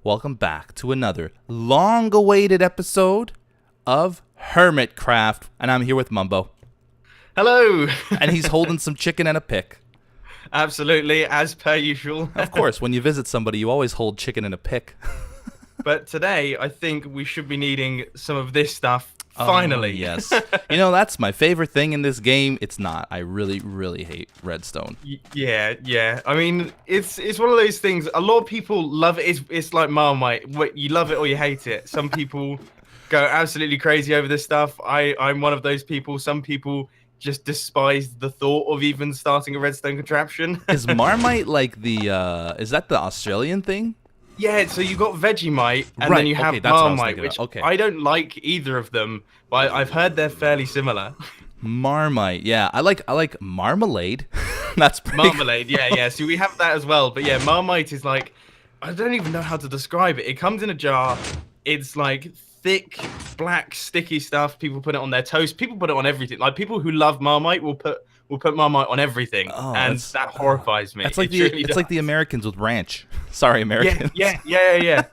welcome back to another long-awaited episode of Hermitcraft, and I'm here with Mumbo. Hello! And he's holding some chicken and a pick. Absolutely, as per usual. Of course, when you visit somebody, you always hold chicken and a pick. But today, I think we should be needing some of this stuff, finally. Yes. You know, that's my favorite thing in this game. It's not. I really, really hate Redstone. Yeah. I mean, it's one of those things. A lot of people love it. It's like Marmite. You love it or you hate it. Some people go absolutely crazy over this stuff. I'm one of those people. Some people just despise the thought of even starting a redstone contraption. Is Marmite like is that the Australian thing? Yeah, so you got Vegemite, and Right, then you okay, have that's what I was Marmite, thinking which of. Okay. I don't like either of them, but I've heard they're fairly similar. Marmite, yeah. I like marmalade. That's pretty Marmalade, yeah. So we have that as well, but yeah, Marmite is like, I don't even know how to describe it. It comes in a jar. It's like thick, black, sticky stuff. People put it on their toast. People put it on everything. Like people who love Marmite will put Marmite on everything, and that horrifies me. It's like like the Americans with ranch. Sorry, Americans. Yeah.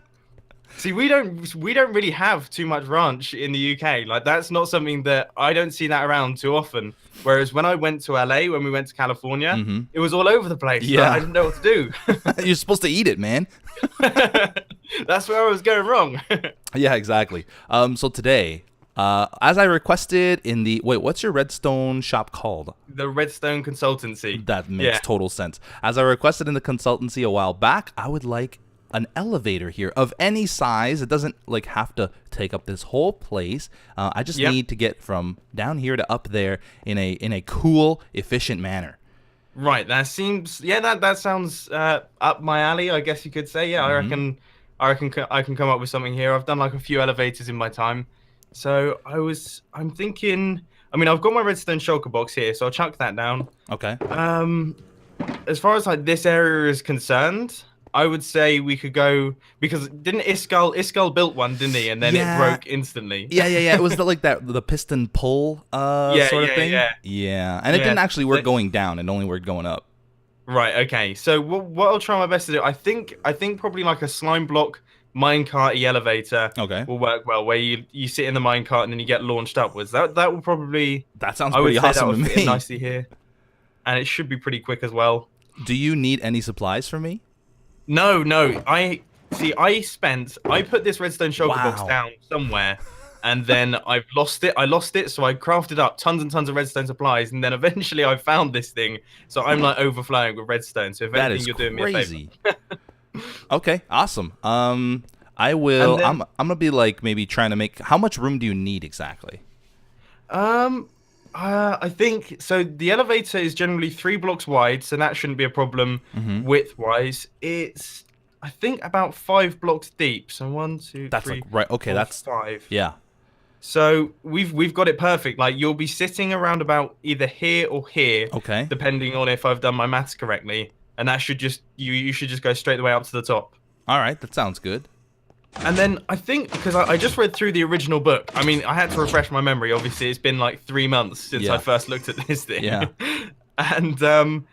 See, we don't really have too much ranch in the UK. Like that's not something that I don't see that around too often. Whereas when I went to LA, when we went to California, it was all over the place. Yeah, I didn't know what to do. You're supposed to eat it, man. That's where I was going wrong. Yeah, exactly. So today, as I requested in the what's your redstone shop called? The Redstone Consultancy. That makes total sense. As I requested in the consultancy a while back, I would like an elevator here of any size. It doesn't like have to take up this whole place. I just need to get from down here to up there in a cool, efficient manner. Right. That seems that sounds up my alley, I guess you could say. Yeah, I reckon I can come up with something here. I've done like a few elevators in my time. So I'm thinking, I mean, I've got my redstone shulker box here, so I'll chuck that down. Okay. As far as like this area is concerned, I would say we could go, because didn't Iskall built one, didn't he? And then it broke instantly. Yeah. It was the piston pull sort of thing. Yeah. And it didn't actually work going down. It only worked going up. Right. Okay. So what I'll try my best to do, I think probably like a slime block minecart-y elevator will work well, where you sit in the minecart and then you get launched upwards. That will probably, that sounds pretty awesome to me. Fit nicely here, and it should be pretty quick as well. Do you need any supplies from me? No. I put this redstone shulker box down somewhere, and then I've lost it. So I crafted up tons and tons of redstone supplies, and then eventually I found this thing. So I'm like overflowing with redstone. So if anything, you're doing me a favor. Okay, awesome. I will. I'm gonna be like maybe trying to make. How much room do you need exactly? I think so. The elevator is generally 3 blocks wide, so that shouldn't be a problem width-wise. It's, I think, about 5 blocks deep. So 1, 2, that's 3. Like right. Okay, 4, that's 5. Yeah. So we've got it perfect. Like you'll be sitting around about either here or here. Okay. Depending on if I've done my maths correctly, and that should just you should just go straight the way up to the top. All right, that sounds good. And then I think, because I just read through the original book. I mean, I had to refresh my memory. Obviously, it's been like 3 months since I first looked at this thing. Yeah. And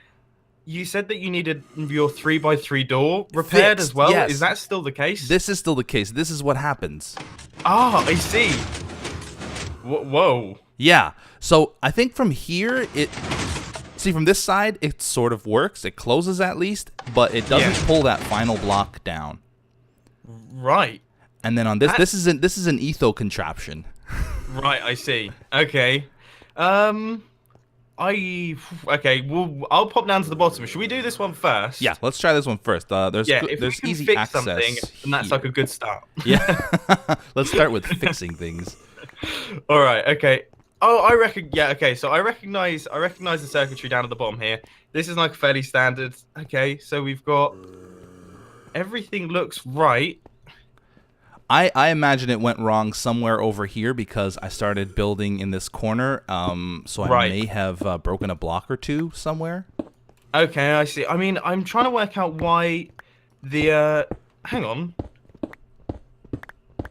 you said that you needed your 3x3 door repaired as well. Yes. Is that still the case? This is still the case. This is what happens. Ah, I see. Whoa. Yeah. So I think from here, from this side, it sort of works. It closes at least, but it doesn't pull that final block down. Right. And then on this is an etho contraption. Right, I see. Okay. Well, I'll pop down to the bottom. Should we do this one first? Yeah, let's try this one first. There's if we can easy fix access something, then that's like a good start. Yeah. Let's start with fixing things. All right. Okay. Oh, I reckon. Yeah. Okay. So I recognize the circuitry down at the bottom here. This is like fairly standard. Okay. So we've got everything looks right. I imagine it went wrong somewhere over here because I started building in this corner. So I may have broken a block or two somewhere. Okay, I see. I mean, I'm trying to work out why the hang on.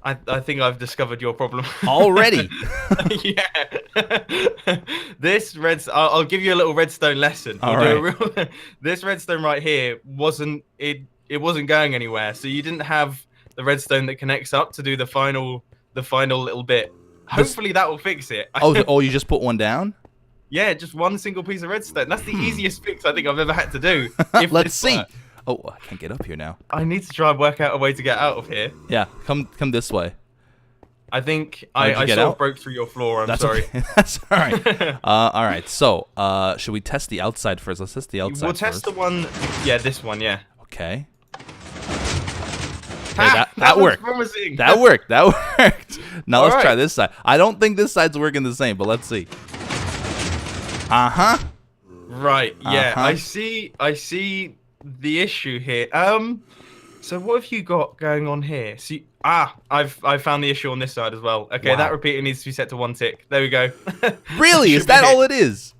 I think I've discovered your problem already. Yeah. This I'll give you a little redstone lesson. All right. This redstone right here wasn't going anywhere. So you didn't have redstone that connects up to do the final little bit. Hopefully that will fix it. Oh, you just put one down? Yeah, just one single piece of redstone. That's the easiest fix I think I've ever had to do. Let's see. Oh, I can't get up here now. I need to try and work out a way to get out of here. Yeah, come this way. I think I sort of broke through your floor. I'm sorry. Okay. That's all right. All right. So, should we test the outside first? Let's test the outside We'll test the one. Yeah, this one. Yeah. Okay. That worked. Promising. That worked. Now let's try right. this side. I don't think this side's working the same, but let's see. Right. Yeah. Uh-huh. I see the issue here. So what have you got going on here? See, I've found the issue on this side as well. Okay, Wow. that repeater needs to be set to 1 tick. There we go. Really? Is that all it is?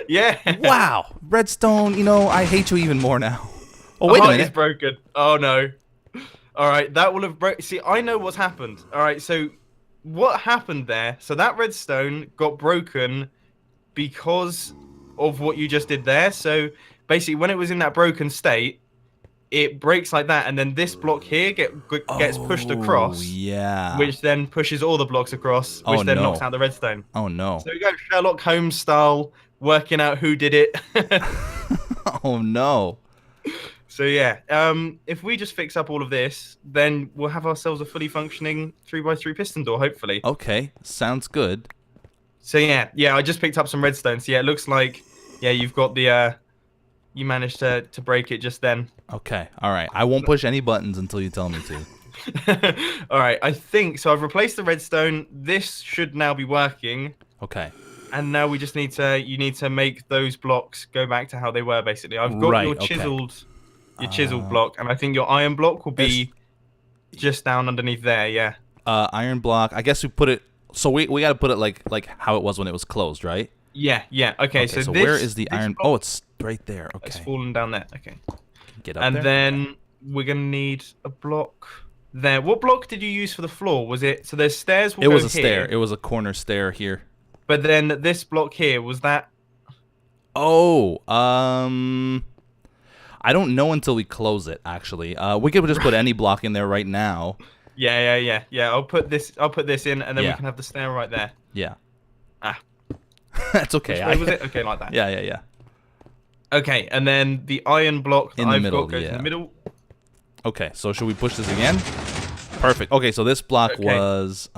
Yeah. Wow. Redstone, I hate you even more now. Oh, wait a minute. It's broken. Oh, no. All right, that will have broken. See, I know what's happened. All right, so what happened there? So that redstone got broken because of what you just did there. So basically, when it was in that broken state, it breaks like that, and then this block here gets pushed across. Yeah. Which then pushes all the blocks across, which then knocks out the redstone. Oh, no. So we go Sherlock Holmes style, working out who did it. Oh, no. So yeah, if we just fix up all of this, then we'll have ourselves a fully functioning 3x3 piston door, hopefully. Okay, sounds good. So yeah, I just picked up some redstone. So yeah, it looks like, you've got the, you managed to break it just then. Okay, all right. I won't push any buttons until you tell me to. All right, I think, so I've replaced the redstone. This should now be working. Okay. And now we just need you need to make those blocks go back to how they were, basically. I've got your chiseled... Your chisel block, and I think your iron block will be just down underneath there, yeah. Iron block. I guess we put it. So we got to put it like how it was when it was closed, right? Yeah. Okay. So where is the iron? Oh, it's right there. Okay. It's fallen down there. Okay. Get up and there. then we're gonna need a block there. What block did you use for the floor? Was it so? There's stairs. It was a stair. It was a corner stair here. But then this block here was that. Oh, I don't know until we close it. Actually, we could just put any block in there right now. Yeah. I'll put this in, and then we can have the stair right there. Yeah. That's okay. Which way was it? Okay, like that. Yeah. Okay, and then the iron block that I've got goes in the middle. Okay, so should we push this again? Perfect. Okay, so this block was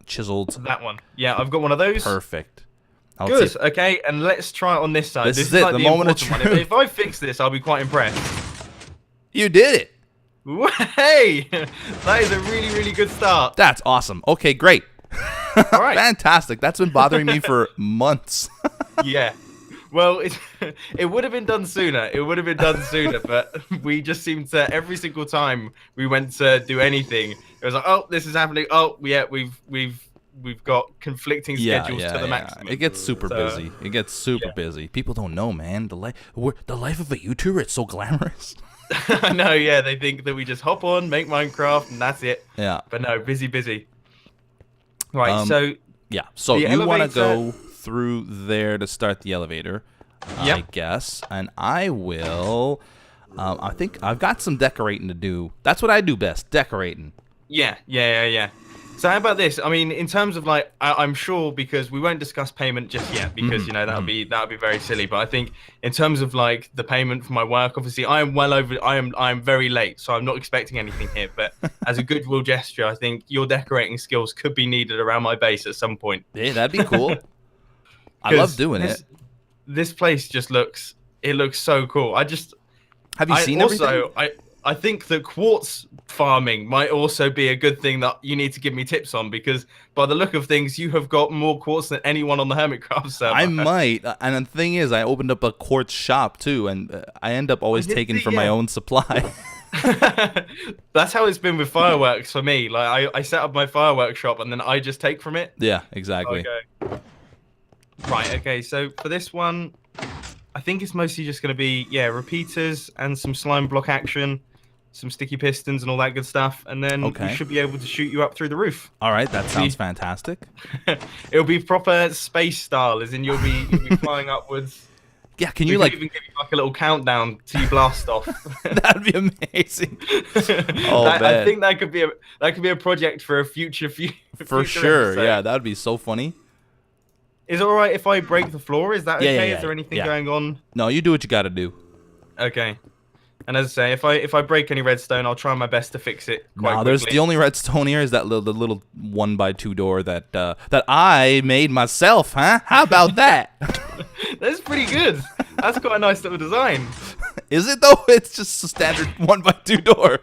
chiseled. That one. Yeah, I've got one of those. Perfect. Good. Okay, and let's try it on this side. This is it. Like the moment of truth. If I fix this, I'll be quite impressed. You did it. Hey, that is a really, really good start. That's awesome. Okay, great. All right. Fantastic. That's been bothering me for months. Yeah. Well, it would have been done sooner. But we just seemed to, every single time we went to do anything, it was like, oh, this is happening. Oh, yeah, we've got conflicting schedules to the maximum. It gets super busy. It gets super busy. People don't know, man. The life of a YouTuber, it's so glamorous. I know, yeah. They think that we just hop on, make Minecraft, and that's it. Yeah. But no, busy. Right, so... Yeah, so you want to go through there to start the elevator, I guess. And I will... I think I've got some decorating to do. That's what I do best, decorating. Yeah. So how about this? I mean, in terms of like, I'm sure, because we won't discuss payment just yet, because that would be very silly. But I think in terms of like the payment for my work, obviously I am very late, so I'm not expecting anything here. But as a goodwill gesture, I think your decorating skills could be needed around my base at some point. Yeah, that'd be cool. I love doing it. This place just looks so cool. Have you seen everything? I think that quartz farming might also be a good thing that you need to give me tips on, because by the look of things, you have got more quartz than anyone on the Hermitcraft server. I might. And the thing is, I opened up a quartz shop too, and I end up always taking from my own supply. That's how it's been with fireworks for me. Like I set up my fireworks shop and then I just take from it. Yeah, exactly. Okay. Right, okay, so for this one, I think it's mostly just going to be, repeaters and some slime block action, some sticky pistons and all that good stuff, and then we should be able to shoot you up through the roof. All right, that sounds fantastic. It'll be proper space style, as in you'll be flying upwards. Yeah, can We you could like? even give you like a little countdown to you blast off. That'd be amazing. Oh I man, think that could be a project for a future for future sure. episode. Yeah, that'd be so funny. Is it all right if I break the floor? Is that Yeah, okay? yeah, Is yeah, there anything yeah. going on? No, you do what you got to do. Okay. And as I say, if I break any redstone, I'll try my best to fix it quite No, there's the quickly. only redstone here is that the little 1x2 door that I made myself, huh? How about that? That's pretty good. That's quite a nice little design. Is it though? It's just a standard 1x2 door.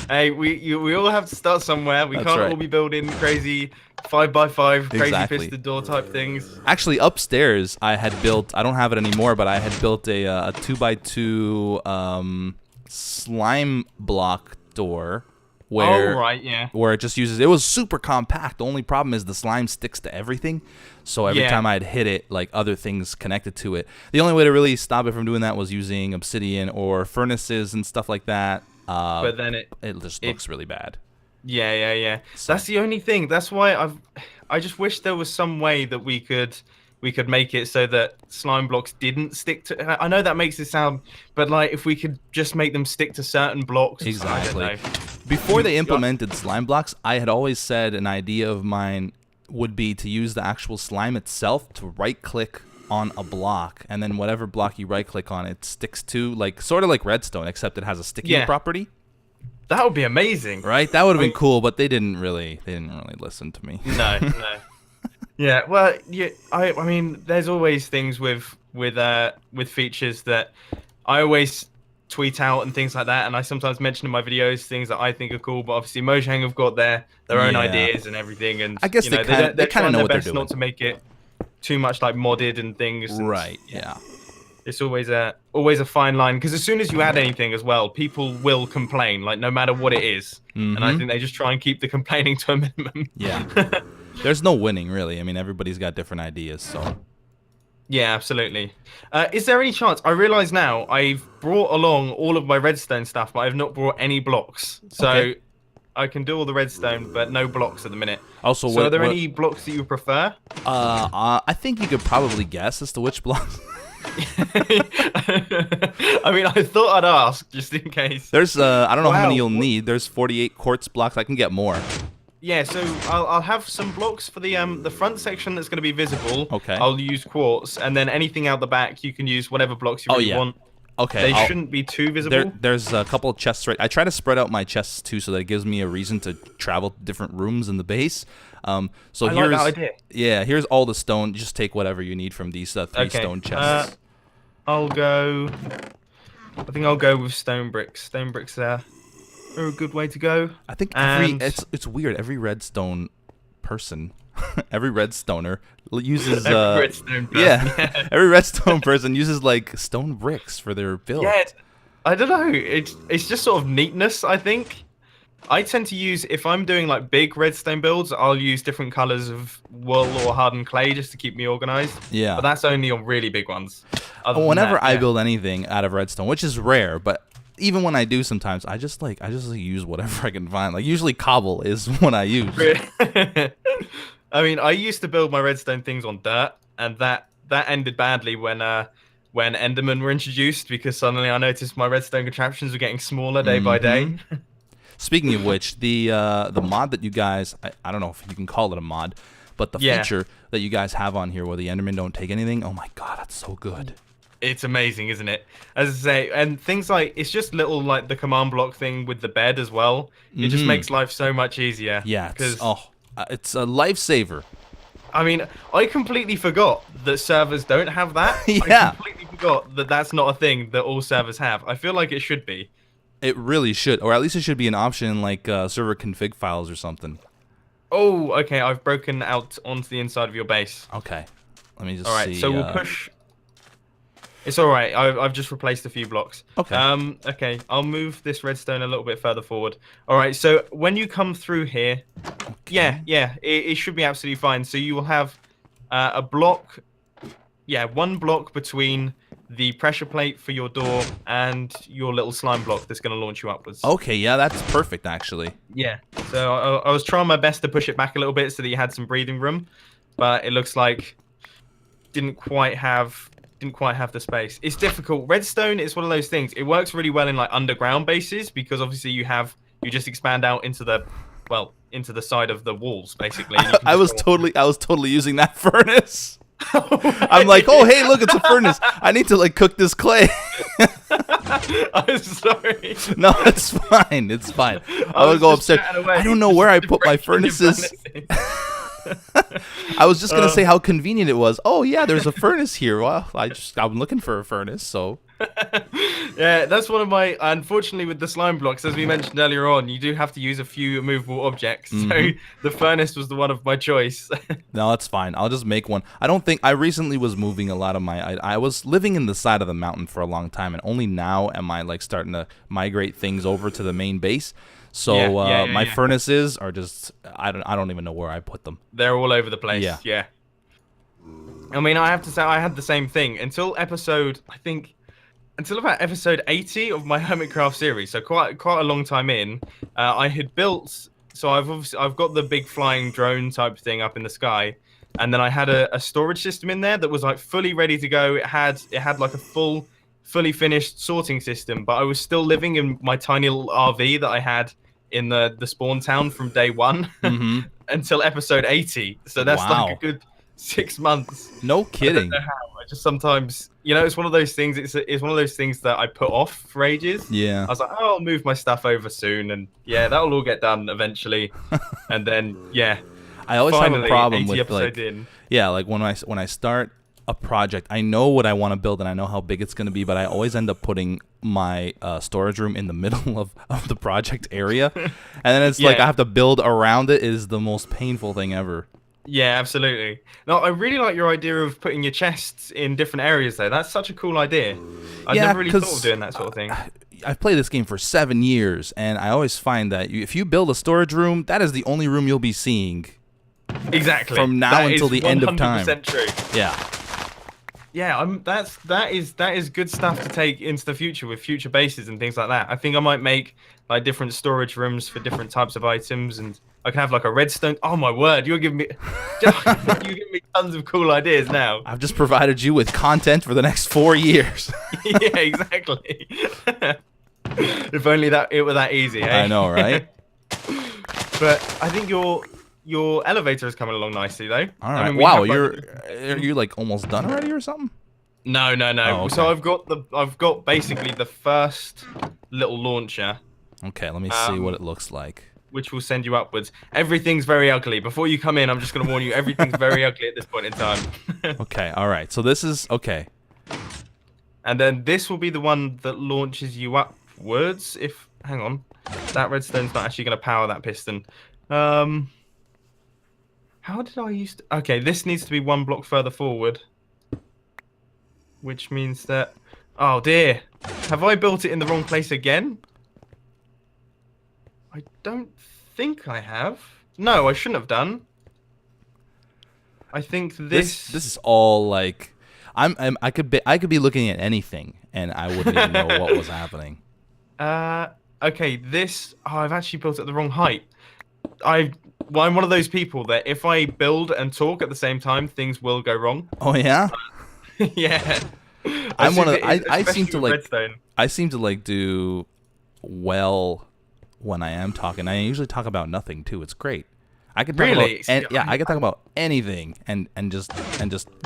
Hey, we all have to start somewhere. We That's can't right. all be building crazy 5x5 crazy Exactly. piston door type things. Actually, upstairs I had built. I don't have it anymore, but I had built a 2x2 slime block door. Where, Oh right, yeah. where it just uses, it was super compact. The only problem is the slime sticks to everything. So every Yeah. time I'd hit it, like other things connected to it. The only way to really stop it from doing that was using obsidian or furnaces and stuff like that. But then it just looks really bad. yeah. That's the only thing. That's why I just wish there was some way that we could make it so that slime blocks didn't stick to. I know that makes it sound, but like if we could just make them stick to certain blocks. Exactly. I don't know. Before they implemented slime blocks, I had always said an idea of mine would be to use the actual slime itself to right-click on a block, and then whatever block you right-click on, it sticks to, like sort of like redstone, except it has a sticking Yeah. property. That would be amazing. Right? That would have been cool, but they didn't really listen to me. No. Yeah, well, yeah, I mean, there's always things with features that I always tweet out and things like that, and I sometimes mention in my videos things that I think are cool. But obviously, Mojang have got their own Yeah. ideas and everything, and I guess you know, they kind of know their what they're best doing. not to make it too much like modded and things. And Right, yeah. it's always a fine line, because as soon as you add anything as well, people will complain, like no matter what it is. And I think they just try and keep the complaining to a minimum. Yeah. There's no winning, really. I mean, everybody's got different ideas, so. Yeah, absolutely. Is there any chance? I realize now I've brought along all of my redstone stuff, but I've not brought any blocks. So Okay. I can do all the redstone, but no blocks at the minute. Also, So are there any blocks that you prefer? I think you could probably guess as to which blocks. I mean, I thought I'd ask just in case. There's I don't know how many Wow. you'll need. There's 48 quartz blocks. I can get more. Yeah, so I'll have some blocks for the front section that's going to be visible. Okay. I'll use quartz, and then anything out the back, you can use whatever blocks you really yeah. want. Okay. They shouldn't be too visible. There's a couple of chests right. I try to spread out my chests too, so that it gives me a reason to travel to different rooms in the base. So I here's like that idea. yeah. Here's all the stone. Just take whatever you need from these 3 stone chests. I think I'll go with stone bricks. Stone bricks are a good way to go. I think and- it's weird. Every redstone person, every redstoner uses Every redstone person, yeah. Every redstone person uses like stone bricks for their build. Yeah, I don't know. It's just sort of neatness, I think. I tend to use, if I'm doing like big redstone builds, I'll use different colors of wool or hardened clay just to keep me organized. Yeah. But that's only on really big ones. Other than Whenever that, I yeah. build anything out of redstone, which is rare, but even when I do, sometimes I just use whatever I can find. Like usually cobble is what I use. I mean, I used to build my redstone things on dirt, and that ended badly when Endermen were introduced, because suddenly I noticed my redstone contraptions were getting smaller day by day. Speaking of which, the mod that you guys, I don't know if you can call it a mod, but the feature that you guys have on here where the Endermen don't take anything, oh my god, that's so good. It's amazing, isn't it? As I say, and things like, it's just little like the command block thing with the bed as well. It just makes life so much easier. Yeah, it's a lifesaver. I mean, I completely forgot that servers don't have that. Yeah. I completely forgot that that's not a thing that all servers have. I feel like it should be. It really should, or at least it should be an option in like server config files or something. Oh, okay. I've broken out onto the inside of your base. Okay, let me just All right, see. so we'll push. It's all right. I've just replaced a few blocks. Okay. Okay. I'll move this redstone a little bit further forward. All right. So when you come through here, it should be absolutely fine. So you will have a block. Yeah, one block between the pressure plate for your door and your little slime block that's going to launch you upwards. Okay, yeah, that's perfect actually. Yeah. So I was trying my best to push it back a little bit so that you had some breathing room, but it looks like didn't quite have didn't quite have the space. It's difficult. Redstone is one of those things. It works really well in like underground bases because obviously you just expand out into the into the side of the walls basically. And you can I was totally using that furnace. I'm like, oh hey, look, it's a furnace. I need to like cook this clay. I'm sorry. No, it's fine. It's fine. I would go upstairs. I don't know where I put my furnaces. I was just gonna say how convenient it was. Oh yeah, there's a furnace here. Well, I'm looking for a furnace, so. Yeah, that's one of my. Unfortunately, with the slime blocks, as we mentioned earlier on, you do have to use a few movable objects. So the furnace was the one of my choice. No, that's fine. I'll just make one. I don't think I recently was moving a lot of my. I was living in the side of the mountain for a long time, and only now am I like starting to migrate things over to the main base. So my furnaces are just I don't even know where I put them. They're all over the place. Yeah. I mean, I have to say I had the same thing until about episode 80 of my Hermitcraft series. So quite a long time in. I had built. So I've got the big flying drone type thing up in the sky, and then I had a storage system in there that was like fully ready to go. It had like a fully finished sorting system, but I was still living in my tiny little RV that I had in the spawn town from day one until episode 80. So that's like a good 6 months. No kidding. I don't know how. I just sometimes, it's one of those things. It's one of those things that I put off for ages. Yeah. I was like, oh, I'll move my stuff over soon, and that'll all get done eventually. And then I always have a problem with like when I start a project, I know what I want to build and I know how big it's going to be, but I always end up putting my storage room in the middle of the project area, and then it's like I have to build around it. It is the most painful thing ever. Yeah, absolutely. No, I really like your idea of putting your chests in different areas though. That's such a cool idea. I never really thought of doing that sort of thing. I've played this game for 7 years, and I always find that if you build a storage room, that is the only room you'll be seeing. Exactly. From now until the end of time. 100% true. Yeah. Yeah, that is good stuff to take into the future with future bases and things like that. I think I might make like different storage rooms for different types of items, and I can have like a redstone. Oh my word, you're giving me tons of cool ideas now. I've just provided you with content for the next 4 years. Yeah, exactly. If only it were that easy. Eh? I know, right? But I think your elevator is coming along nicely, though. All right. I mean, wow, are you like almost done already or something? No. Oh, okay. So I've got basically the first little launcher. Okay, let me see what it looks like. Which will send you upwards. Everything's very ugly. Before you come in, I'm just going to warn you, everything's very ugly at this point in time. Okay, all right. So this is okay. And then this will be the one that launches you upwards. Hang on, that redstone's not actually going to power that piston. How did I used to... Okay, this needs to be 1 block further forward. Which means that... Oh, dear. Have I built it in the wrong place again? I don't think I have. No, I shouldn't have done. I think this is all like... I could be looking at anything, and I wouldn't even know what was happening. Okay, this... Oh, I've actually built it at the wrong height. I'm one of those people that if I build and talk at the same time, things will go wrong. Oh yeah. Yeah. I seem to like. Redstone. I seem to like do well when I am talking. I usually talk about nothing too. It's great. I can talk I can talk about anything and just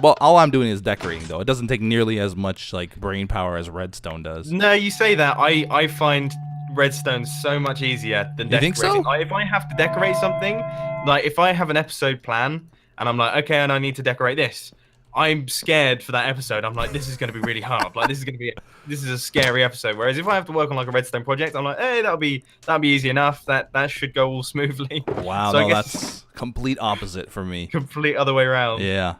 well, all I'm doing is decorating though. It doesn't take nearly as much like brain power as Redstone does. No, you say that. I find Redstone so much easier than decorating. You think so? Like, if I have to decorate something, like if I have an episode plan and I'm like, okay, and I need to decorate this, I'm scared for that episode. I'm like, this is going to be really hard. Like this is a scary episode. Whereas if I have to work on like a Redstone project, I'm like, hey, that'll be easy enough. That should go all smoothly. Wow, so no, that's complete opposite for me. Complete other way around. Yeah.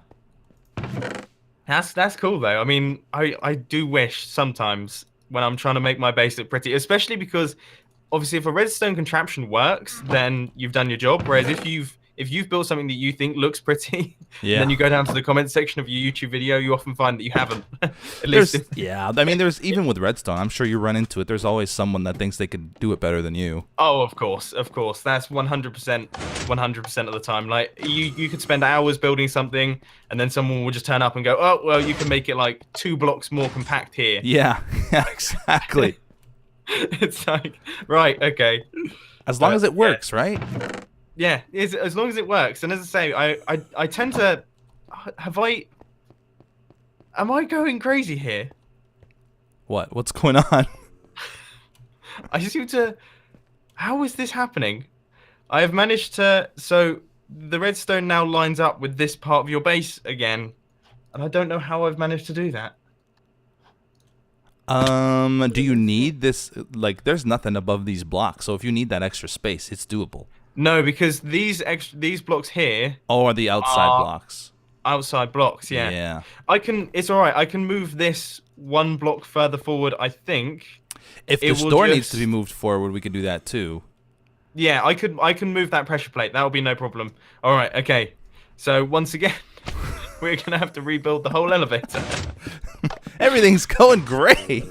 That's cool though. I mean, I do wish sometimes when I'm trying to make my base look pretty, especially because obviously if a redstone contraption works, then you've done your job. Whereas if if you've built something that you think looks pretty, Yeah. and then you go down to the comment section of your YouTube video, you often find that you haven't. At least yeah, I mean, there's even with Redstone, I'm sure you run into it. There's always someone that thinks they could do it better than you. Oh, of course. That's 100% of the time. Like you could spend hours building something, and then someone will just turn up and go, "Oh, well, you can make it like 2 blocks more compact here." Yeah, yeah, exactly. It's like, right, okay. As long as it works, right? Yeah, as long as it works. And as I say, I tend to, am I going crazy here? What's going on? I seem to, how is this happening? I have managed to, so the redstone now lines up with this part of your base again, and I don't know how I've managed to do that. Do you need this? Like, there's nothing above these blocks, so if you need that extra space, it's doable. No, because these blocks here are the outside blocks. Outside blocks, yeah. Yeah. It's all right. I can move this 1 block further forward, I think. If the store needs to be moved forward, we could do that too. Yeah, I can move that pressure plate. That'll be no problem. All right, okay. So once again, we're gonna have to rebuild the whole elevator. Everything's going great.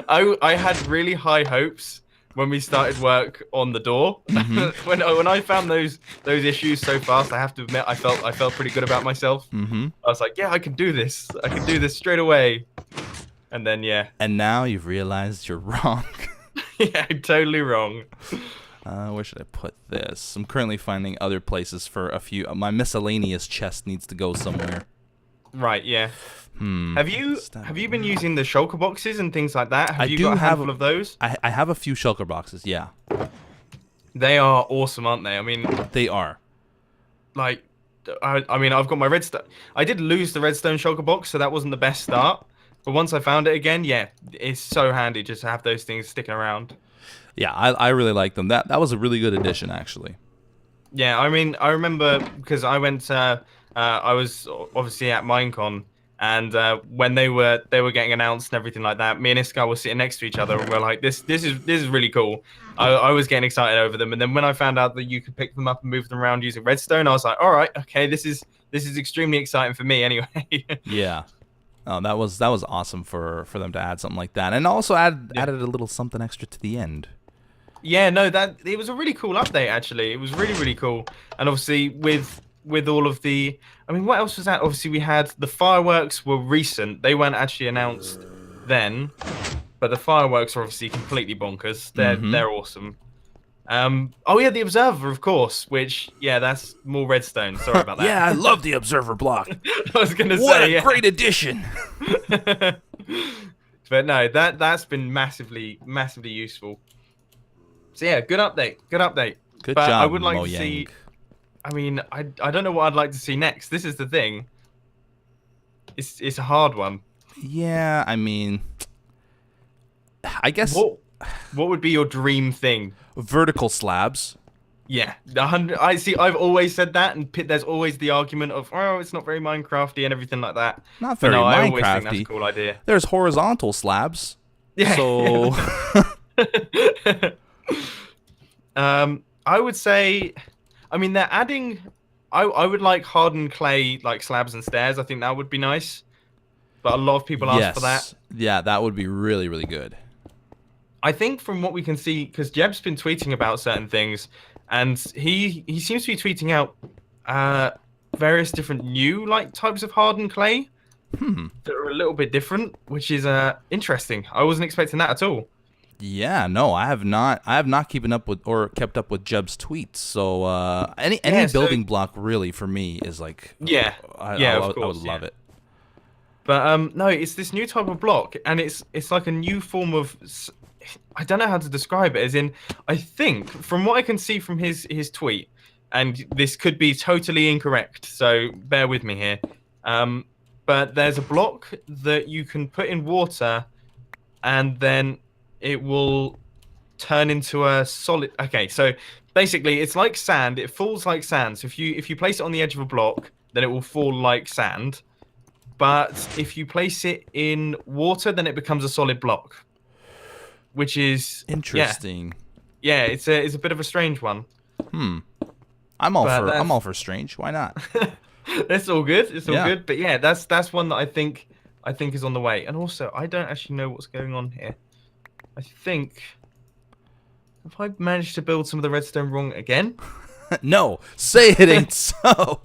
I had really high hopes when we started work on the door. Mm-hmm. when I found those issues so fast, I have to admit I felt pretty good about myself. Mm-hmm. I was like, yeah, I can do this. I can do this straight away. And then yeah. And now you've realized you're wrong. Yeah, totally wrong. Where should I put this? I'm currently finding other places for a few. My miscellaneous chest needs to go somewhere. Right. Yeah. Have you been using the shulker boxes and things like that? Have you got a handful of those? I have a few shulker boxes. Yeah. They are awesome, aren't they? I mean, they are. Like, I mean, I've got my redstone. I did lose the redstone shulker box, so that wasn't the best start. But once I found it again, yeah, it's so handy just to have those things sticking around. Yeah, I really like them. That was a really good addition, actually. Yeah, I mean, I remember because I went. I was obviously at Minecon, and when they were getting announced and everything like that, me and Iskar were sitting next to each other, and we're like, this is really cool. I was getting excited over them, and then when I found out that you could pick them up and move them around using redstone, I was like, all right, okay, this is extremely exciting for me anyway. Yeah. Oh, that was awesome for them to add something like that, and also added a little something extra to the end. Yeah, no, it was a really cool update actually. It was really, really cool, and obviously with all of the, I mean, what else was that? Obviously, we had the fireworks were recent; they weren't actually announced then, but the fireworks are obviously completely bonkers. They're awesome. Oh yeah, the observer, of course. Which that's more redstone. Sorry about that. Yeah, I love the observer block. I was gonna say, what a great addition. But no, that's been massively useful. So yeah, good update. Good update. Good but job, I would like Mo to Yang. see. I mean, I don't know what I'd like to see next. This is the thing. It's a hard one. Yeah, I mean, I guess what would be your dream thing? Vertical slabs. Yeah, 100. I see. I've always said that, and there's always the argument of, oh, it's not very Minecrafty and everything like that. Not very Minecrafty. I always think that's a cool idea. There's horizontal slabs. Yeah. So. I would say, I mean, they're adding. I would like hardened clay, like slabs and stairs. I think that would be nice. But a lot of people ask for that. Yeah, that would be really, really good. I think from what we can see, because Jeb's been tweeting about certain things, and he seems to be tweeting out various different new types of hardened clay that are a little bit different, which is interesting. I wasn't expecting that at all. Yeah, no, I have not keeping up with or kept up with Jeb's tweets. So any building block really for me is like I would love it. But no, it's this new type of block, and it's like a new form of. I don't know how to describe it. As in, I think from what I can see from his tweet, and this could be totally incorrect, so bear with me here. But there's a block that you can put in water, and then it will turn into a solid. Okay, so basically, it's like sand. It falls like sand. So if you place it on the edge of a block, then it will fall like sand. But if you place it in water, then it becomes a solid block. Which is interesting. Yeah, it's a bit of a strange one. I'm all for strange. Why not? It's all good. It's all Yeah. good. But yeah, that's one that I think is on the way. And also, I don't actually know what's going on here. I think have I managed to build some of the redstone wrong again? No, say it ain't so.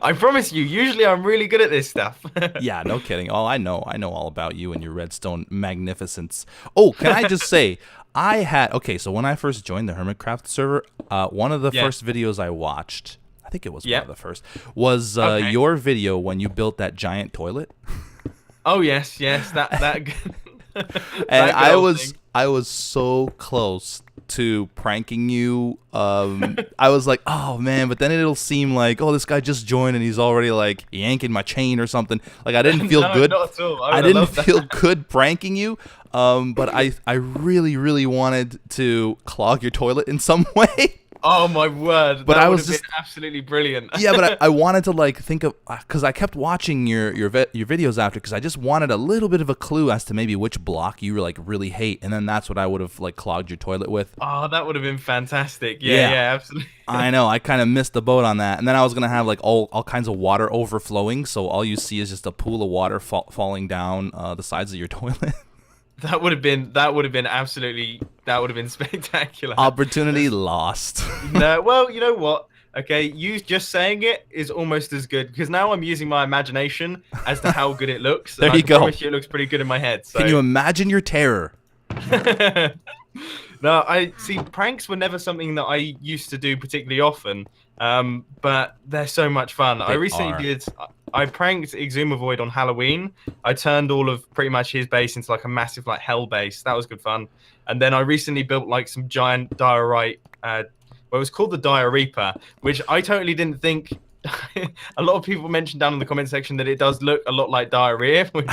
I promise you. Usually, I'm really good at this stuff. Yeah, no kidding. Oh, I know all about you and your redstone magnificence. Oh, can I just say, so when I first joined the Hermitcraft server, one of the first videos I watched, I think it was one of the first, was your video when you built that giant toilet. Oh yes, that. And I was so close to pranking you. I was like, oh man, but then it'll seem like, oh, this guy just joined and he's already like yanking my chain or something. Like I didn't feel good. Not at all. I didn't feel good pranking you. But I really, really wanted to clog your toilet in some way. Oh my word! But that I would was have just been absolutely brilliant. Yeah, but I wanted to like think of, because I kept watching your videos after, because I just wanted a little bit of a clue as to maybe which block you like really hate, and then that's what I would have like clogged your toilet with. Oh, that would have been fantastic. Yeah, absolutely. I know. I kind of missed the boat on that, and then I was gonna have like all kinds of water overflowing, so all you see is just a pool of water falling down the sides of your toilet. That would have been spectacular. Opportunity lost. No, well, you know what? Okay, you just saying it is almost as good, because now I'm using my imagination as to how good it looks. There and you I go. promise you it looks pretty good in my head. So. Can you imagine your terror? No, I see. Pranks were never something that I used to do particularly often, but they're so much fun. I recently did. I pranked Exumavoid on Halloween. I turned all of pretty much his base into like a massive like hell base. That was good fun. And then I recently built like some giant diorite. Well, it was called the Dire Reaper, which I totally didn't think. A lot of people mentioned down in the comment section that it does look a lot like diarrhea. Which,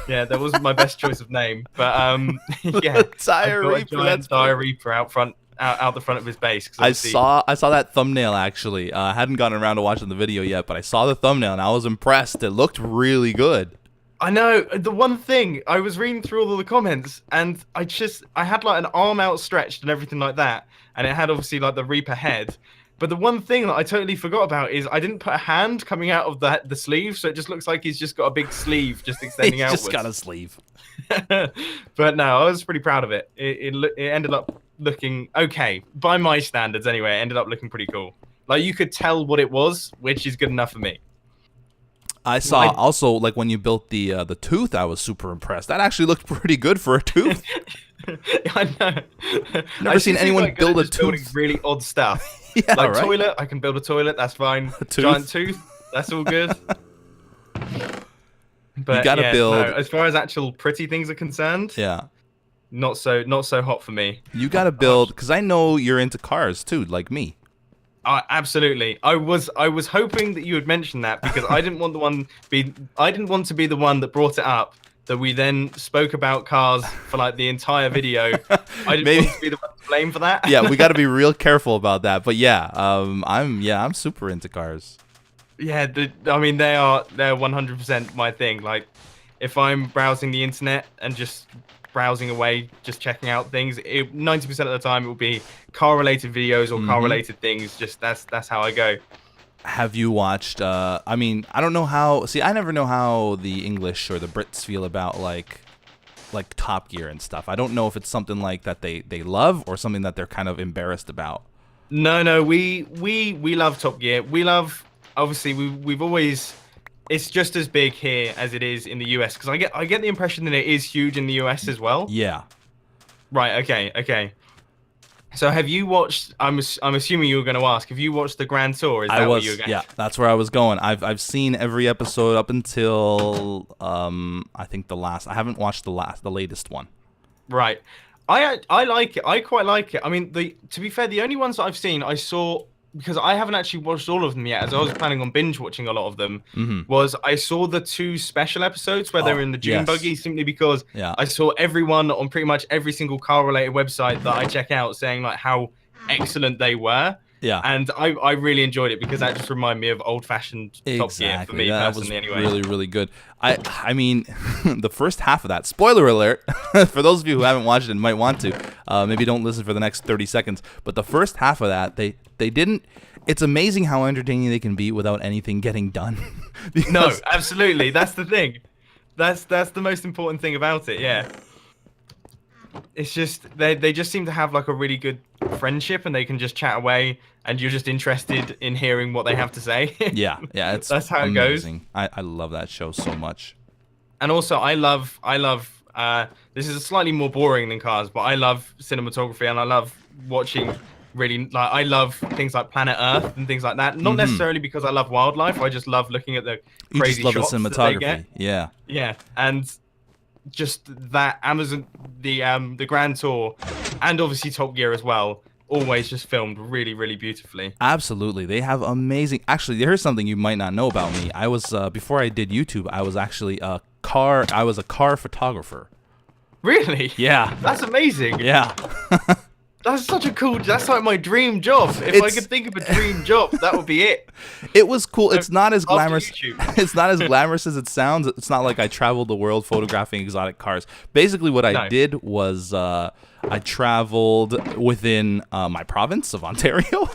yeah, that wasn't my best choice of name, but yeah, Dire Reaper out front. Out the front of his base. I saw that thumbnail actually. I hadn't gotten around to watching the video yet, but I saw the thumbnail and I was impressed. It looked really good. I know. The one thing, I was reading through all of the comments and I had like an arm outstretched and everything like that, and it had obviously like the Reaper head. But the one thing that I totally forgot about is I didn't put a hand coming out of the sleeve, so it just looks like he's just got a big sleeve just extending outwards. Just got a sleeve. But no, I was pretty proud of it. It ended up looking okay by my standards anyway. It ended up looking pretty cool. Like you could tell what it was, which is good enough for me. I saw also like when you built the tooth, I was super impressed. That actually looked pretty good for a tooth. I know. Never seen anyone build a tooth. Building really odd stuff. Yeah, like right? Toilet, I can build a toilet. That's fine. Giant tooth, that's all good. But you gotta build. No, as far as actual pretty things are concerned, yeah, not so hot for me. You gotta build, because I know you're into cars too, like me. Absolutely. I was hoping that you would mention that, because I didn't want to be the one that brought it up, that we then spoke about cars for like the entire video. I didn't want to be the one to blame for that. Yeah, we got to be real careful about that. But yeah, I'm super into cars. Yeah, I mean they're 100% my thing. Like if I'm browsing the internet and just browsing away, just checking out things, 90% of the time it will be car-related videos or car-related things. Just that's how I go. Have you watched? I mean, I don't know how. See, I never know how the English or the Brits feel about like Top Gear and stuff. I don't know if it's something like that they love or something that they're kind of embarrassed about. No, we love Top Gear. We love. Obviously, we've always. It's just as big here as it is in the US, because I get the impression that it is huge in the US as well. Yeah. Right. Okay. So have you watched? I'm assuming you were going to ask. Have you watched the Grand Tour? Is that what you were going? Yeah, that's where I was going. I've seen every episode up until I think the last. I haven't watched the latest one. Right. I like it. I quite like it. I mean, to be fair, the only ones that I've seen, I saw, because I haven't actually watched all of them yet, as I was planning on binge watching a lot of them, was I saw the 2 special episodes where they were in the Dune buggy, simply because I saw everyone on pretty much every single car-related website that I check out saying like how excellent they were. Yeah. And I really enjoyed it because that just reminded me of old-fashioned Top Gear for me that was personally. Anyway, really, really good. I mean, the first half of that. Spoiler alert for those of you who haven't watched it and might want to. Maybe don't listen for the next 30 seconds. But the first half of that, they didn't. It's amazing how entertaining they can be without anything getting done. No, absolutely. That's the thing. That's the most important thing about it. Yeah. It's just they just seem to have like a really good friendship, and they can just chat away, and you're just interested in hearing what they have to say. yeah, it's that's how amazing. it goes. I love that show so much. And also, I love. This is slightly more boring than cars, but I love cinematography, and I love watching. Really, like I love things like Planet Earth and things like that. Not necessarily because I love wildlife. I just love looking at the crazy shots the cinematography. that they get. Yeah. Yeah, and just that Amazon, the Grand Tour, and obviously Top Gear as well. Always just filmed really, really beautifully. Absolutely, they have amazing. Actually, here's something you might not know about me. I was before I did YouTube, I was actually a car photographer. Really? Yeah. That's amazing. Yeah. That's such a cool. That's like my dream job. If I could think of a dream job, that would be it. It was cool. It's not as glamorous. YouTube. It's not as glamorous as it sounds. It's not like I traveled the world photographing exotic cars. Basically, what I did was I traveled within my province of Ontario.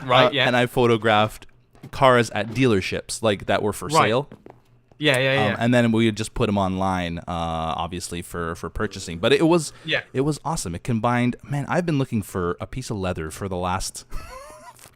Right. Yeah. And I photographed cars at dealerships like that were for sale. Yeah. And then we would just put them online, obviously for purchasing. But it was awesome. It combined. Man, I've been looking for a piece of leather for the last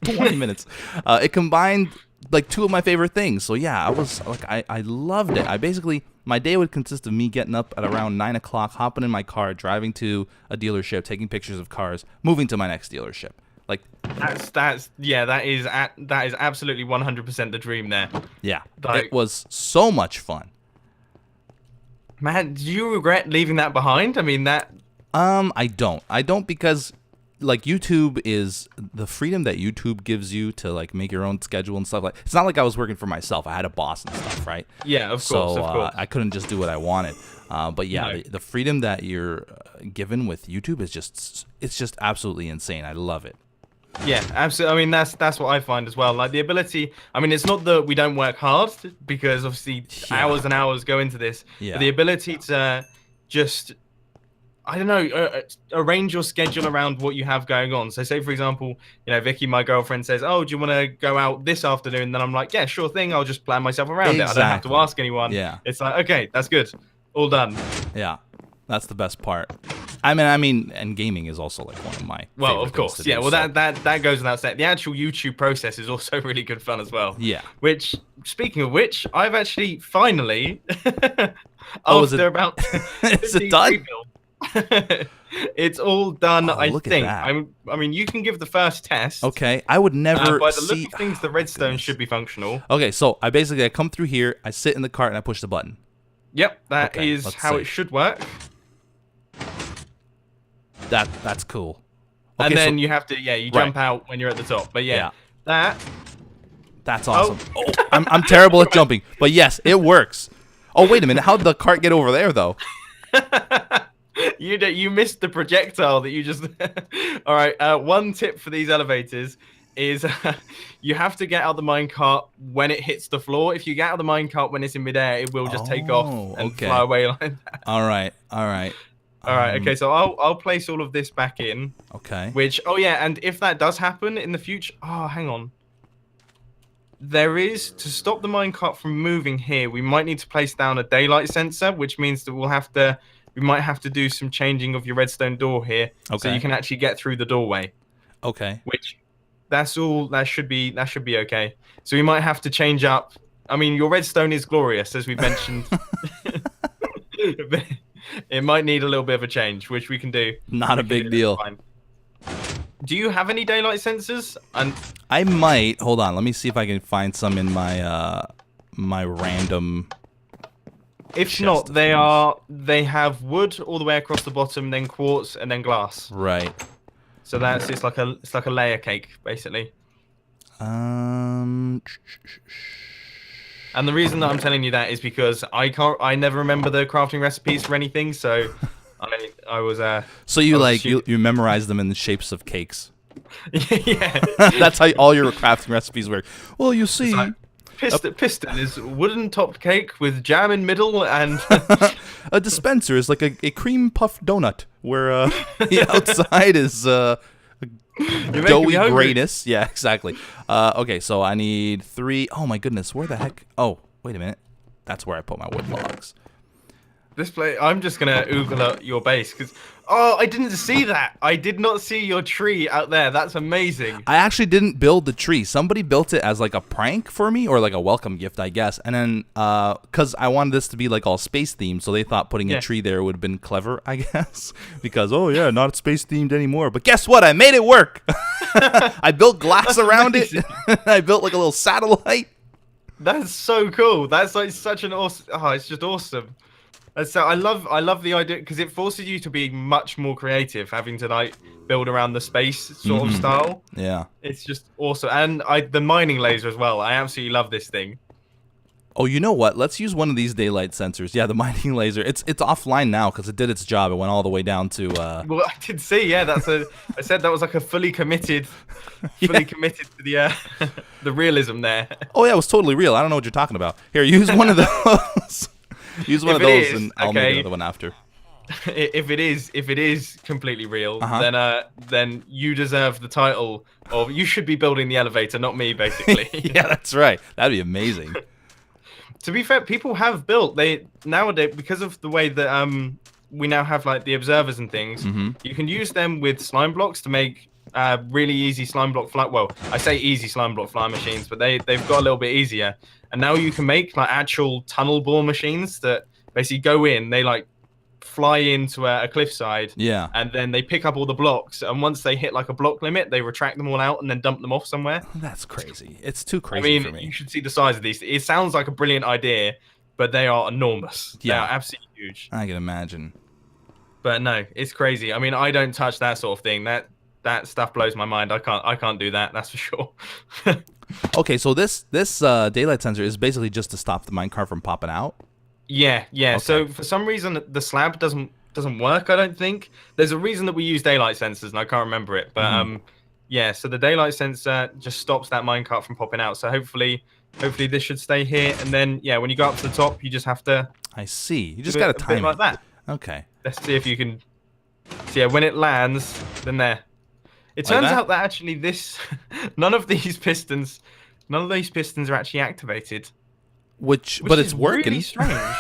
20 minutes. It combined like two of my favorite things. So yeah, I was like, I loved it. My day would consist of me getting up at around 9 o'clock, hopping in my car, driving to a dealership, taking pictures of cars, moving to my next dealership. Like that is absolutely 100% the dream there. Yeah, it was so much fun. Man, do you regret leaving that behind? I mean that. I don't because like YouTube is the freedom that YouTube gives you to like make your own schedule and stuff. Like it's not like I was working for myself. I had a boss and stuff, right? Yeah, of course. I couldn't just do what I wanted. But yeah, the freedom that you're given with YouTube is just absolutely insane. I love it. Yeah, absolutely. I mean, that's what I find as well. Like the ability. I mean, it's not that we don't work hard because obviously hours and hours go into this. Yeah. But the ability to just, I don't know, arrange your schedule around what you have going on. So, say for example, Vicky, my girlfriend, says, "Oh, do you want to go out this afternoon?" Then I'm like, "Yeah, sure thing. I'll just plan myself around it. I don't have to ask anyone." Yeah. It's like, okay, that's good, all done. Yeah, that's the best part. I mean, and gaming is also like one of my of course, yeah. Well, that goes without saying. The actual YouTube process is also really good fun as well. Yeah. Which, speaking of which, I've actually finally, after about, is it done? It's all done. I look think. at that. I mean, you can give the first test. Okay, I would never. By the look of things, the redstone should be functional. Okay, so I come through here, I sit in the cart, and I push the button. Yep, that is how it should work. That's cool. Okay, and then you have to, you jump out when you're at the top. But that's awesome. Oh, I'm terrible at jumping, but yes, it works. Oh, wait a minute. How'd the cart get over there, though? You missed the projectile that you just... All right, one tip for these elevators is you have to get out of the minecart when it hits the floor. If you get out of the minecart when it's in midair, it will just take off and fly away like that. All right. Okay, so I'll place all of this back in. Okay. Which, and if that does happen in the future... Oh, hang on. There is, to stop the minecart from moving here, we might need to place down a daylight sensor, which means that we might have to do some changing of your redstone door here, so you can actually get through the doorway. Okay. Which, that's all. That should be okay. So we might have to change up. I mean, your redstone is glorious, as we mentioned. It might need a little bit of a change, which we can do. Not a big deal. Do you have any daylight sensors? I might. Hold on. Let me see if I can find some in my my random. If not, they have wood all the way across the bottom, then quartz, and then glass. Right. So it's like a layer cake, basically. And the reason that I'm telling you that is because I never remember the crafting recipes for anything, so I was So you you memorize them in the shapes of cakes. Yeah. That's how all your crafting recipes work. Well, you see, Like, piston is wooden topped cake with jam in middle and a dispenser is like a cream puff donut where the outside is doughy grayness. Yeah, exactly. Okay, so I need 3. Oh my goodness, where the heck? Oh, wait a minute. That's where I put my wood logs. this place. I'm just gonna oogle out your base because I didn't see that. I did not see your tree out there. That's amazing. I actually didn't build the tree. Somebody built it as like a prank for me, or like a welcome gift, I guess. And then, because I wanted this to be like all space themed, so they thought putting a tree there would have been clever, I guess. Because not space themed anymore. But guess what? I made it work. I built glass around it. I built like a little satellite. That's so cool. That's like such an awesome. Oh, it's just awesome. And so I love the idea because it forces you to be much more creative, having to like build around the space sort of style. Yeah, it's just awesome. And the mining laser as well. I absolutely love this thing. Oh, you know what? Let's use one of these daylight sensors. Yeah, the mining laser. It's offline now because it did its job. It went all the way down to. Well, I did see. Yeah, I said that was like a fully committed to the the realism there. Oh yeah, it was totally real. I don't know what you're talking about. Here, use one of those. Use one of those, and I'll make another one after. If it is completely real, then you deserve the title of you should be building the elevator, not me, basically. Yeah, that's right. That'd be amazing. To be fair, people have built nowadays because of the way that we now have like the observers and things. You can use them with slime blocks to make really easy slime block fly. Well, I say easy slime block fly machines, but they've got a little bit easier. And now you can make like actual tunnel bore machines that basically go in. They like fly into a cliffside. Yeah. And then they pick up all the blocks. And once they hit like a block limit, they retract them all out and then dump them off somewhere. That's crazy. It's too crazy for me. You should see the size of these. It sounds like a brilliant idea, but they are enormous. Yeah. They are absolutely huge. I can imagine. But no, it's crazy. I mean, I don't touch that sort of thing. That stuff blows my mind. I can't do that. That's for sure. Okay, so this daylight sensor is basically just to stop the minecart from popping out. Yeah. Okay. So for some reason the slab doesn't work. I don't think there's a reason that we use daylight sensors, and I can't remember it. But yeah. So the daylight sensor just stops that minecart from popping out. So hopefully this should stay here, and then when you go up to the top, you just have to. I see. You just got to time it like that. Okay. Let's see if you can. So yeah, when it lands, then there. It turns out that actually none of these pistons are actually activated. Which but it's working. Really strange.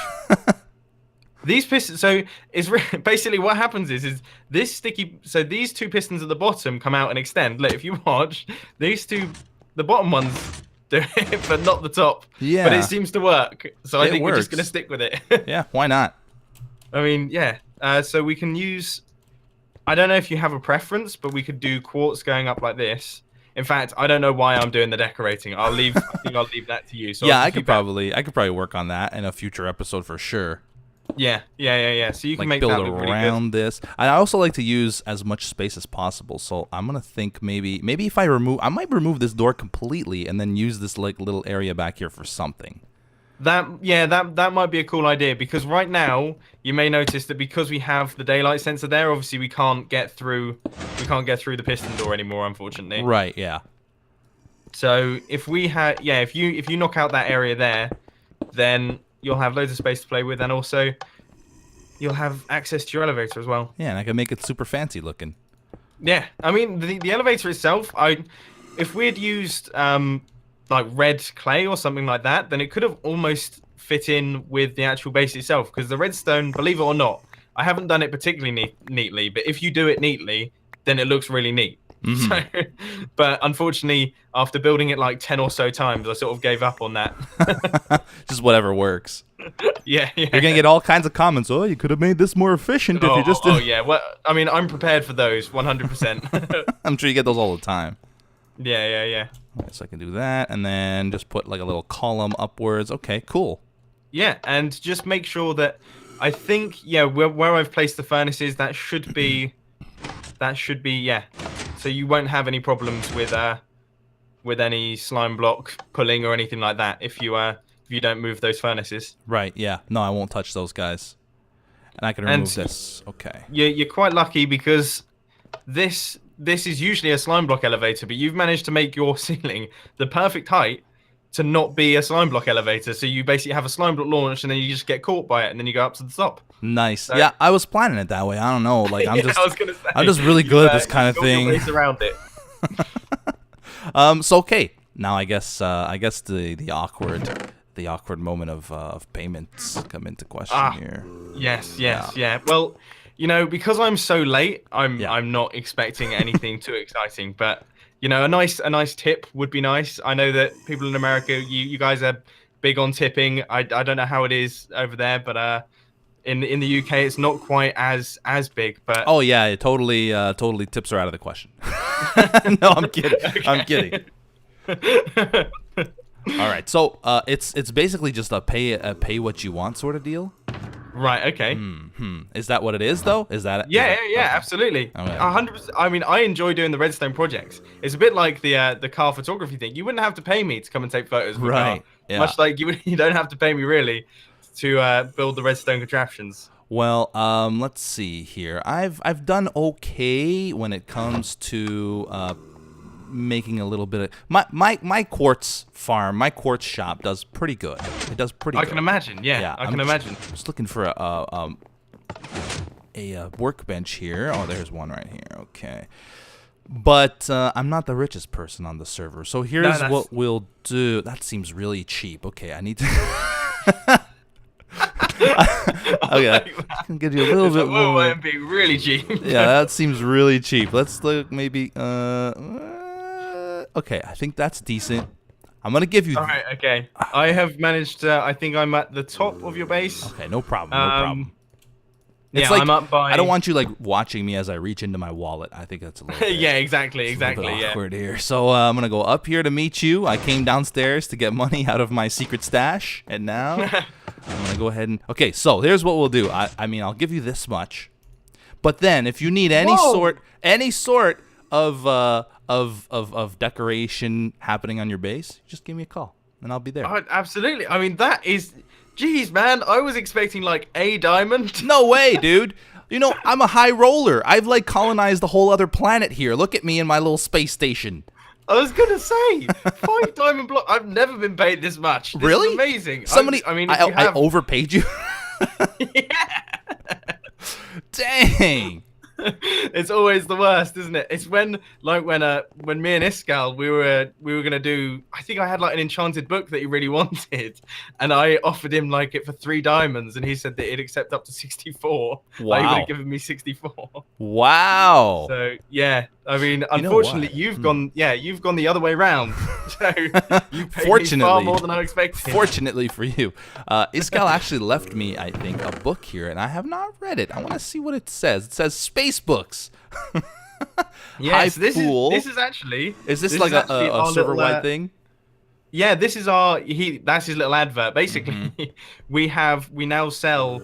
These pistons. So it's basically what happens is this sticky. So these two pistons at the bottom come out and extend. Look, if you watch these two, the bottom ones do it, but not the top. Yeah. But it seems to work. So I think we're just gonna stick with it. Yeah. Why not? I mean, yeah. So we can use. I don't know if you have a preference, but we could do quartz going up like this. In fact, I don't know why I'm doing the decorating. I think I'll leave that to you. So yeah, I could probably work on that in a future episode for sure. Yeah. So you can like make that build look really around good. this. I also like to use as much space as possible. So I'm gonna think maybe if I might remove this door completely and then use this like little area back here for something. That might be a cool idea because right now you may notice that because we have the daylight sensor there, obviously we can't get through the piston door anymore, unfortunately. Right. Yeah. So if we had if you knock out that area there, then you'll have loads of space to play with, and also you'll have access to your elevator as well. Yeah, and I can make it super fancy looking. Yeah, I mean the elevator itself, if we had used like red clay or something like that, then it could have almost fit in with the actual base itself. Because the redstone, believe it or not, I haven't done it particularly neatly, but if you do it neatly, then it looks really neat. So, but unfortunately, after building it like 10 or so times, I sort of gave up on that. Just whatever works. Yeah. You're gonna get all kinds of comments. Oh, you could have made this more efficient if you just did. Oh yeah. Well, I mean, I'm prepared for those 100%. I'm sure you get those all the time. Yeah. All right, so I can do that, and then just put like a little column upwards. Okay, cool. Yeah, and just make sure that I think where I've placed the furnaces, that should be yeah. So you won't have any problems with any slime block pulling or anything like that if you don't move those furnaces. Right. Yeah. No, I won't touch those guys. And I can remove this. Okay. You're quite lucky because this this is usually a slime block elevator, but you've managed to make your ceiling the perfect height to not be a slime block elevator. So you basically have a slime block launch, and then you just get caught by it, and then you go up to the top. Nice. So, yeah, I was planning it that way. I don't know. Like I'm yeah, just I was gonna say, I'm just really good at this kind of thing. Your around it. So okay. Now I guess the awkward moment of payments come into question here. Yes. Yeah. Well, because I'm so late, I'm not expecting anything too exciting, but a nice tip would be nice. I know that people in America, you guys are big on tipping. I don't know how it is over there, but in the UK it's not quite as big. But oh yeah, totally tips are out of the question. No, I'm kidding. Okay. I'm kidding. All right, so it's basically just a pay what you want sort of deal. Right. Okay. Is that what it is though? Is that? Yeah. Okay. Absolutely. 100%. I mean, I enjoy doing the Redstone projects. It's a bit like the car photography thing. You wouldn't have to pay me to come and take photos of the car. Yeah. Much like you don't have to pay me really to build the Redstone contraptions. Well, let's see here. I've done okay when it comes to making a little bit of my quartz farm, my quartz shop does pretty good. It does pretty good. I can imagine. Yeah, I can imagine. Just looking for a workbench here. Oh, there's one right here. Okay. But I'm not the richest person on the server. So here's what we'll do. That seems really cheap. Okay, I need to okay, I can give you a little bit more. I'm being really cheap. Yeah, that seems really cheap. Let's look maybe okay, I think that's decent. I'm gonna give you. All right. Okay. I have managed. I think I'm at the top of your base. Okay. No problem. No problem. It's like, I'm up by. I don't want you like watching me as I reach into my wallet. I think that's a little. Yeah. Exactly. Awkward here. So I'm gonna go up here to meet you. I came downstairs to get money out of my secret stash, and now I'm gonna go ahead and. Okay. So here's what we'll do. I mean, I'll give you this much, but then if you need any sort of decoration happening on your base, just give me a call and I'll be there. Absolutely. I mean, that is, geez, man, I was expecting like a diamond. No way, dude. I'm a high roller. I've like colonized the whole other planet here. Look at me in my little space station. I was gonna say 5 diamond blocks. I've never been paid this much. This really? is amazing. I overpaid you. Yeah. Dang. It's always the worst, isn't it? It's when me and Iskal we were gonna do. I think I had like an enchanted book that he really wanted, and I offered him like it for 3 diamonds, and he said that he'd accept up to 64. Wow. Like, he would have given me 64. Wow. So yeah, I mean, unfortunately, you've gone the other way round. So you paid me far more than I expected. Fortunately for you, Iskal actually left me, I think, a book here, and I have not read it. I want to see what it says. It says space books. Yes, this is actually. Is this like a server-wide thing? Yeah, this is that's his little advert. Basically, we now sell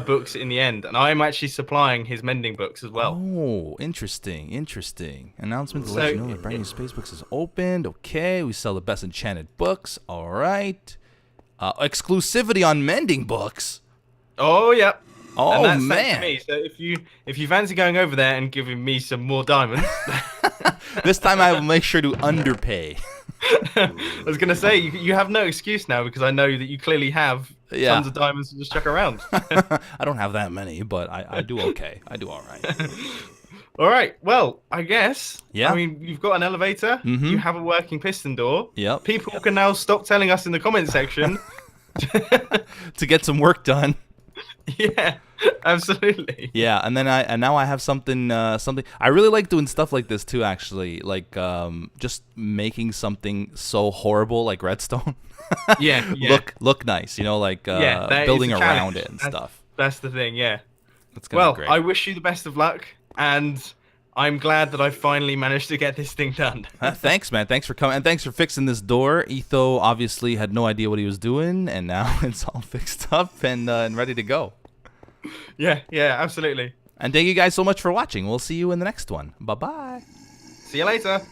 books in the end, and I'm actually supplying his mending books as well. Oh, interesting. Announcement to let you know that brand new space books is opened. Okay, we sell the best enchanted books. All right. Exclusivity on mending books. Oh, yeah. Oh, and man. To me. So if you fancy going over there and giving me some more diamonds. This time I will make sure to underpay. I was going to say, you have no excuse now because I know that you clearly have tons of diamonds to just chuck around. I don't have that many, but I do okay. I do all right. All right. Well, I guess. Yeah. I mean, you've got an elevator. Mm-hmm. You have a working piston door. Yep. People can now stop telling us in the comment section. To get some work done. Yeah, absolutely. Yeah, and then now I have something. I really like doing stuff like this too. Actually, like just making something so horrible like Redstone. Yeah. Look nice. Like building around it and stuff. That's the thing. Yeah. That's gonna be great. I wish you the best of luck, and I'm glad that I finally managed to get this thing done. Thanks, man. Thanks for coming, and thanks for fixing this door. Etho obviously had no idea what he was doing, and now it's all fixed up and ready to go. Yeah, absolutely. And thank you guys so much for watching. We'll see you in the next one. Bye-bye. See you later.